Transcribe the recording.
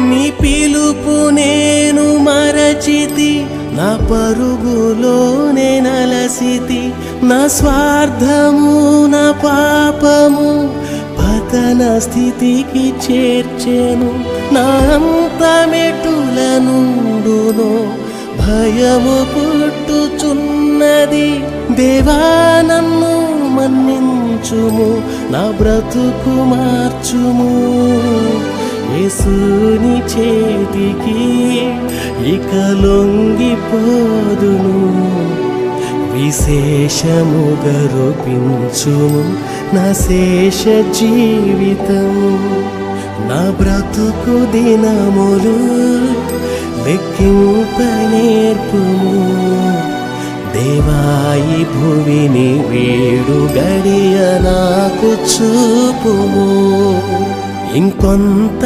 నీ పిలుపు నేను మరచితి, నా పరుగులోనే నలసితి. నా స్వార్థము నా పాపము పతన స్థితికి చేర్చెను. నా అంతమెటుల నుండునో భయము పుట్టుచున్నది. దేవా నన్ను మన్నించుము, నా బ్రతుకు మార్చుము. యేసుని చేతికి ఇక లొంగిపోదును. విశేషముగా రూపించుము నా శేష జీవితం. నా బ్రతుకు దినములు లెక్కింప నేర్పుము. దేవాయి భువిని వేడు గడియ నాకు చూపుము. ఇంకొంత